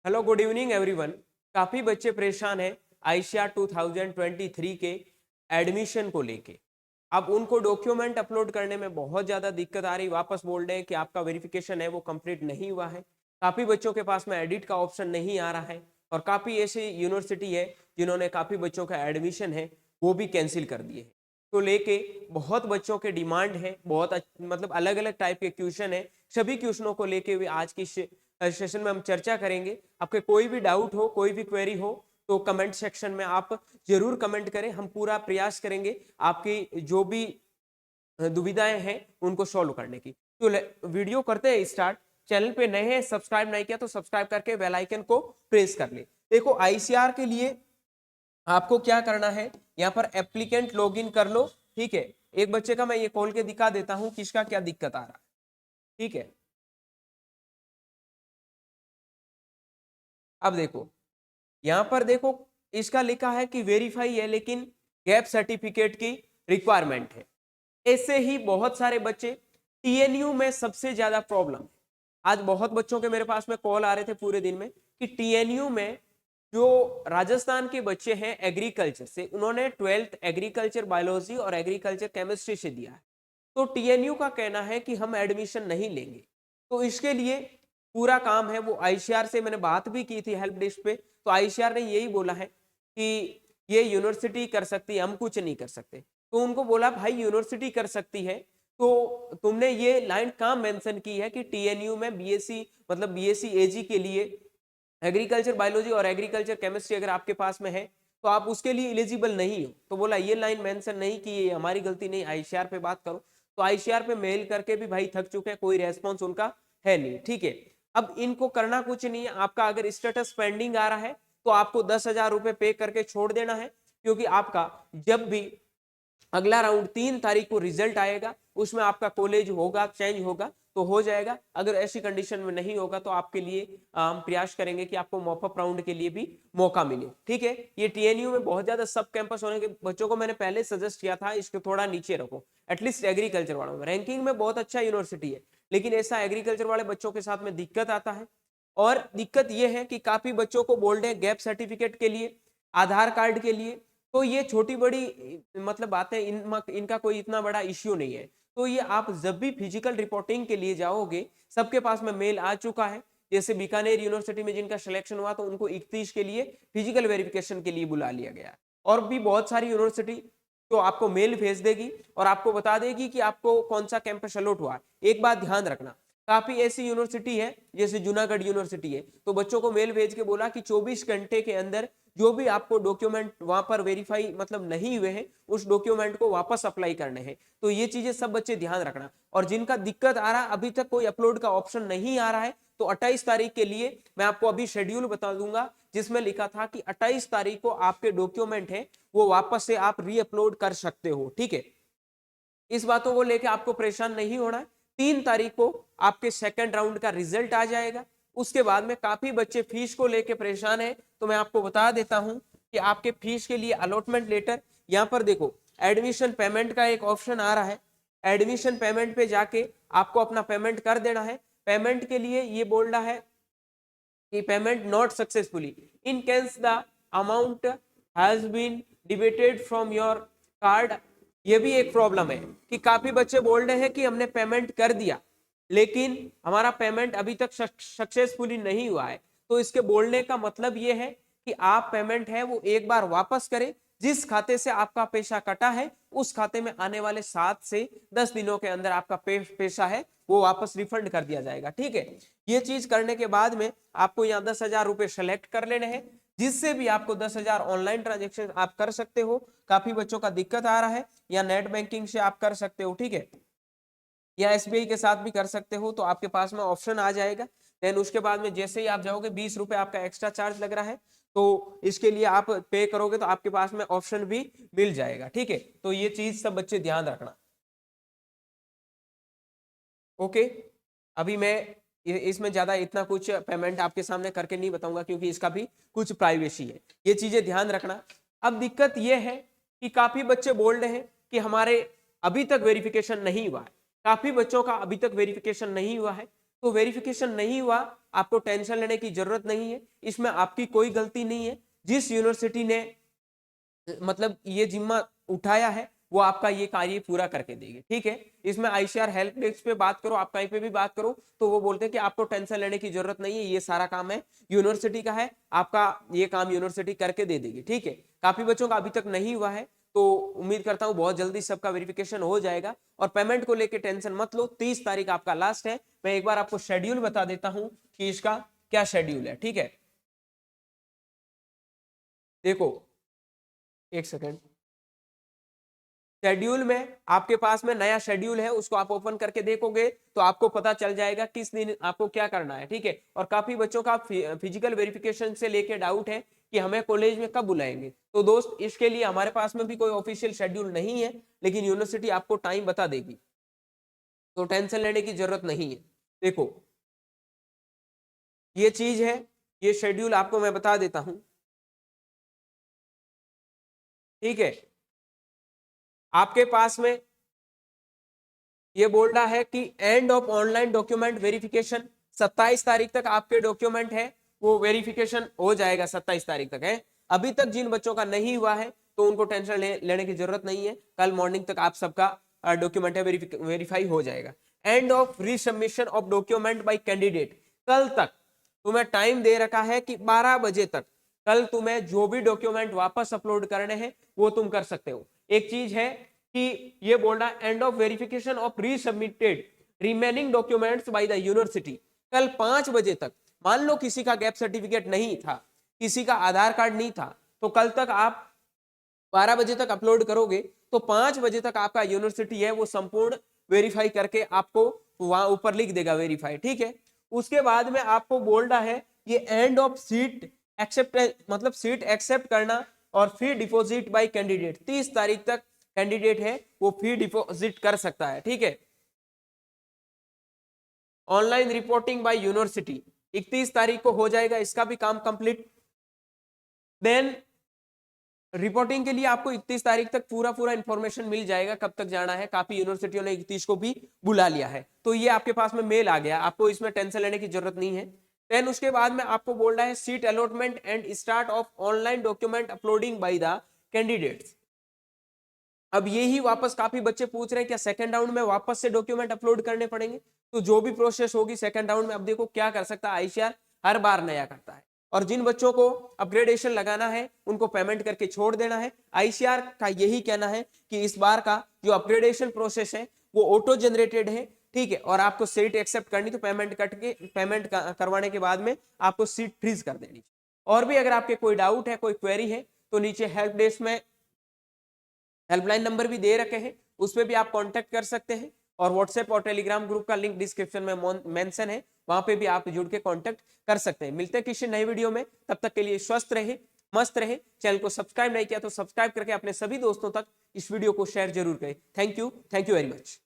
Hello good evening everyone. काफी बच्चे परेशान हैं आईसीआर 2023 के एडमिशन को लेके। अब उनको डॉक्यूमेंट अपलोड करने में बहुत ज्यादा दिक्कत आ रही, वापस बोल रहे हैं कि आपका वेरिफिकेशन है वो कंप्लीट नहीं हुआ है। काफी बच्चों के पास में एडिट का ऑप्शन नहीं आ रहा है और काफी ऐसी यूनिवर्सिटी है जिन्होंने काफी बच्चों का एडमिशन है वो भी कैंसिल कर दिए हैं। तो लेके बहुत बच्चों के डिमांड है, बहुत मतलब अलग अलग टाइप के क्वेश्चन है। सभी क्वेश्चनों को लेके भी आज की सेशन में हम चर्चा करेंगे। आपके कोई भी डाउट हो, कोई भी क्वेरी हो तो कमेंट सेक्शन में आप जरूर कमेंट करें। हम पूरा प्रयास करेंगे आपकी जो भी दुविधाएं हैं उनको सॉल्व करने की। तो वीडियो करते हैं स्टार्ट। चैनल पे नए हैं, सब्सक्राइब नहीं किया तो सब्सक्राइब करके बेल आइकन को प्रेस कर ले। देखो आईसीआर के लिए आपको क्या करना है, यहाँ पर एप्लीकेंट लॉगिन कर लो। ठीक है, एक बच्चे का मैं ये खोल के दिखा देता हूं किसका क्या दिक्कत आ रहा है। ठीक है, अब देखो यहां पर देखो इसका लिखा है कि वेरीफाई है लेकिन गैप सर्टिफिकेट की रिक्वायरमेंट है। ऐसे ही बहुत सारे बच्चे टीएनयू में सबसे ज्यादा प्रॉब्लम है। आज बहुत बच्चों के मेरे पास में कॉल आ रहे थे पूरे दिन में कि टीएनयू में जो राजस्थान के बच्चे हैं एग्रीकल्चर से, उन्होंने 12th एग्रीकल्चर बायोलॉजी और एग्रीकल्चर केमिस्ट्री से दिया है, तो टीएनयू का कहना है कि हम एडमिशन नहीं लेंगे। तो इसके लिए पूरा काम है वो आईसीआर से मैंने बात भी की थी हेल्प डेस्क पे, तो आईसीआर ने यही बोला है कि ये यूनिवर्सिटी कर सकती है, हम कुछ नहीं कर सकते। तो उनको बोला भाई यूनिवर्सिटी कर सकती है तो तुमने ये लाइन कहाँ मेंशन की है कि टीएनयू में बीएससी मतलब बीएससी एजी के लिए एग्रीकल्चर बायोलॉजी और एग्रीकल्चर केमिस्ट्री अगर आपके पास में है तो आप उसके लिए एलिजिबल नहीं हो। तो बोला ये लाइन मेंशन नहीं की, ये हमारी गलती नहीं, आईसीआर पे बात करो। तो आईसीआर पे मेल करके भी भाई थक चुके हैं, कोई रेस्पॉन्स उनका है नहीं। ठीक है, अब इनको करना कुछ नहीं है। आपका अगर स्टेटस पेंडिंग आ रहा है तो आपको 10,000 रुपए पे करके छोड़ देना है, क्योंकि आपका जब भी अगला राउंड 3 तारीख को रिजल्ट आएगा उसमें आपका कॉलेज होगा, चेंज होगा तो हो जाएगा। अगर ऐसी कंडीशन में नहीं होगा तो आपके लिए हम प्रयास करेंगे कि आपको मॉपअप राउंड के लिए भी मौका मिले। ठीक है, ये टीएनयू में बहुत ज्यादा सब कैंपस होने के बच्चों को मैंने पहले सजेस्ट किया था इसको थोड़ा नीचे रखो, एटलीस्ट एग्रीकल्चर वालों में रैंकिंग में बहुत अच्छा यूनिवर्सिटी है, लेकिन ऐसा एग्रीकल्चर वाले बच्चों के साथ में दिक्कत आता है। और दिक्कत यह है कि काफी बच्चों को बोल रहे हैं गैप सर्टिफिकेट के लिए, आधार कार्ड के लिए। तो ये छोटी बड़ी मतलब बातें, इनका कोई इतना बड़ा इश्यू नहीं है। तो ये आप जब भी फिजिकल रिपोर्टिंग के लिए जाओगे सबके पास में मेल आ चुका है। जैसे बीकानेर यूनिवर्सिटी में जिनका सिलेक्शन हुआ तो उनको 31 के लिए फिजिकल वेरिफिकेशन के लिए बुला लिया गया। और भी बहुत सारी यूनिवर्सिटी तो आपको मेल भेज देगी और आपको बता देगी कि आपको कौन सा कैंपस अलॉट हुआ है। एक बात ध्यान रखना, काफी ऐसी यूनिवर्सिटी है जैसे जूनागढ़ यूनिवर्सिटी है, तो बच्चों को मेल भेज के बोला कि 24 घंटे के अंदर जो भी आपको डॉक्यूमेंट वहां पर वेरीफाई मतलब नहीं हुए हैं उस डॉक्यूमेंट को वापस अप्लाई करने हैं। तो ये चीजें सब बच्चे ध्यान रखना। और जिनका दिक्कत आ रहा है अभी तक कोई अपलोड का ऑप्शन नहीं आ रहा है, तो 28 तारीख के लिए मैं आपको अभी शेड्यूल बता दूंगा जिसमें लिखा था कि 28 तारीख को आपके डॉक्यूमेंट है वो वापस से आप री अपलोड कर सकते हो। ठीक है, इस बातों को लेकर आपको परेशान नहीं होना है। 3 तारीख को आपके सेकंड राउंड का रिजल्ट आ जाएगा। उसके बाद में काफी बच्चे फीस को लेकर परेशान है, तो मैं आपको बता देता हूं कि आपके फीस के लिए अलॉटमेंट लेटर, यहां पर देखो एडमिशन पेमेंट का एक ऑप्शन आ रहा है। एडमिशन पेमेंट पे जाके आपको अपना पेमेंट कर देना है। पेमेंट के लिए ये बोल रहा है कि payment not successfully in case the amount has been debited from your card. ये भी एक प्रॉब्लम है कि काफी बच्चे बोल रहे हैं कि हमने पेमेंट कर दिया लेकिन हमारा पेमेंट अभी तक सक्सेसफुली नहीं हुआ है। तो इसके बोलने का मतलब ये है कि आप पेमेंट है वो एक बार वापस करें। जिस खाते से आपका पैसा कटा है उस खाते में आने वाले 7 से 10 दिनों के अंदर आपका पैसा है वो वापस रिफंड कर दिया जाएगा। ठीक है, ये चीज करने के बाद में आपको यहाँ 10,000 रुपए सेलेक्ट कर लेने हैं, जिससे भी आपको 10,000 ऑनलाइन ट्रांजेक्शन आप कर सकते हो। काफी बच्चों का दिक्कत आ रहा है, या नेट बैंकिंग से आप कर सकते हो। ठीक है, या एसबीआई के साथ भी कर सकते हो, तो आपके पास में ऑप्शन आ जाएगा। देन उसके बाद में जैसे ही आप जाओगे 20 रुपए आपका एक्स्ट्रा चार्ज लग रहा है, तो इसके लिए आप पे करोगे तो आपके पास में ऑप्शन भी मिल जाएगा। ठीक है, तो ये चीज सब बच्चे ध्यान रखना। ओके, अभी मैं इसमें ज्यादा इतना कुछ पेमेंट आपके सामने करके नहीं बताऊंगा क्योंकि इसका भी कुछ प्राइवेसी है, ये चीजें ध्यान रखना। अब दिक्कत ये है कि काफी बच्चे बोल रहे हैं कि हमारे अभी तक वेरिफिकेशन नहीं हुआ है। काफी बच्चों का अभी तक वेरिफिकेशन नहीं हुआ है, तो वेरिफिकेशन नहीं हुआ, आपको टेंशन लेने की जरूरत नहीं है, इसमें आपकी कोई गलती नहीं है। जिस यूनिवर्सिटी ने मतलब ये जिम्मा उठाया है वो आपका ये कार्य पूरा करके देगी, ठीक है। इसमें आईसीआर हेल्प डेस्क पे बात करो, आप कहीं पे भी बात करो तो वो बोलते हैं कि आपको टेंशन लेने की जरूरत नहीं है, ये सारा काम है यूनिवर्सिटी का है, आपका ये काम यूनिवर्सिटी करके दे देगी, ठीक है। काफी बच्चों का अभी तक नहीं हुआ है, तो उम्मीद करता हूं बहुत जल्दी सबका वेरिफिकेशन हो जाएगा। और पेमेंट को लेकर टेंशन मत लो, 30 तारीख आपका लास्ट है। मैं एक बार आपको शेड्यूल बता देता हूं कि इसका क्या शेड्यूल है, ठीक है। देखो एक सेकेंड, शेड्यूल में आपके पास में नया शेड्यूल है, उसको आप ओपन करके देखोगे तो आपको पता चल जाएगा किस दिन आपको क्या करना है, ठीक है। और काफी बच्चों का फिजिकल वेरिफिकेशन से लेके डाउट है कि हमें कॉलेज में कब बुलाएंगे। तो दोस्त इसके लिए हमारे पास में भी कोई ऑफिशियल शेड्यूल नहीं है, लेकिन यूनिवर्सिटी आपको टाइम बता देगी, तो टेंशन लेने की जरूरत नहीं है। देखो ये चीज है, ये शेड्यूल आपको मैं बता देता हूं, ठीक है। आपके पास में ये बोल रहा है कि end of online document verification 27 तारीख तक आपके डॉक्यूमेंट है वो वेरिफिकेशन हो जाएगा, 27 तारीख तक है। अभी तक जिन बच्चों का नहीं हुआ है तो उनको टेंशन लेने की जरूरत नहीं है, कल मॉर्निंग तक आप सबका डॉक्यूमेंट है वेरीफाई हो जाएगा। End of resubmission of document by candidate, कल तक तुम्हें टाइम दे रखा है कि 12 बजे तक कल तुम्हें जो भी डॉक्यूमेंट वापस अपलोड करने हैं वो तुम कर सकते हो। एक चीज है कि ये बोल रहा है end of verification of resubmitted remaining documents by the university, कल 5 बजे तक। मान लो किसी का गैप सर्टिफिकेट नहीं था, किसी का आधार कार्ड नहीं था, तो कल तक आप 12 बजे तक अपलोड करोगे तो 5 बजे तक आपका यूनिवर्सिटी है वो संपूर्ण वेरीफाई करके आपको वहां ऊपर लिख देगा वेरीफाई, ठीक है। उसके बाद में आपको बोल रहा है ये एंड ऑफ सीट एक्सेप्ट, मतलब सीट एक्सेप्ट करना और फी डिपॉजिट बाय कैंडिडेट, 30 तारीख तक कैंडिडेट है वो फी डिपॉजिट कर सकता है, ठीक है। ऑनलाइन रिपोर्टिंग बाय यूनिवर्सिटी 31 तारीख को हो जाएगा, इसका भी काम कंप्लीट। देन रिपोर्टिंग के लिए आपको 31 तारीख तक पूरा इंफॉर्मेशन मिल जाएगा कब तक जाना है। काफी यूनिवर्सिटियों ने 31 को भी बुला लिया है, तो ये आपके पास में मेल आ गया, आपको इसमें टेंशन लेने की जरूरत नहीं है। देन उसके बाद में आपको बोल रहा है seat allotment and start of online document uploading by the candidates. अब यही वापस काफी बच्चे पूछ रहे हैं क्या सेकंड राउंड में वापस से डॉक्यूमेंट अपलोड करने पड़ेंगे, तो जो भी प्रोसेस होगी सेकंड राउंड में, अब देखो क्या कर सकता है आईसीआर, हर बार नया करता है। और जिन बच्चों को अपग्रेडेशन लगाना है उनको पेमेंट करके छोड़ देना है। आईसीआर का यही कहना है कि इस बार का जो अपग्रेडेशन प्रोसेस है वो ऑटो जनरेटेड है, ठीक है। और आपको सीट एक्सेप्ट करनी तो पेमेंट करवाने के बाद में आपको सीट फ्रीज कर देनी। और भी अगर आपके कोई डाउट है, कोई क्वेरी है, तो नीचे हेल्प डेस्क में हेल्पलाइन नंबर भी दे रखे हैं, उस पर भी आप कांटेक्ट कर सकते हैं। और व्हाट्सएप और टेलीग्राम ग्रुप का लिंक डिस्क्रिप्शन में मेंशन है, वहां पे भी आप जुड़ के कांटेक्ट कर सकते हैं। मिलते हैं किसी नए वीडियो में, तब तक के लिए स्वस्थ रहे, मस्त रहे। चैनल को सब्सक्राइब नहीं किया तो सब्सक्राइब करके अपने सभी दोस्तों तक इस वीडियो को शेयर जरूर करें। Thank you very much.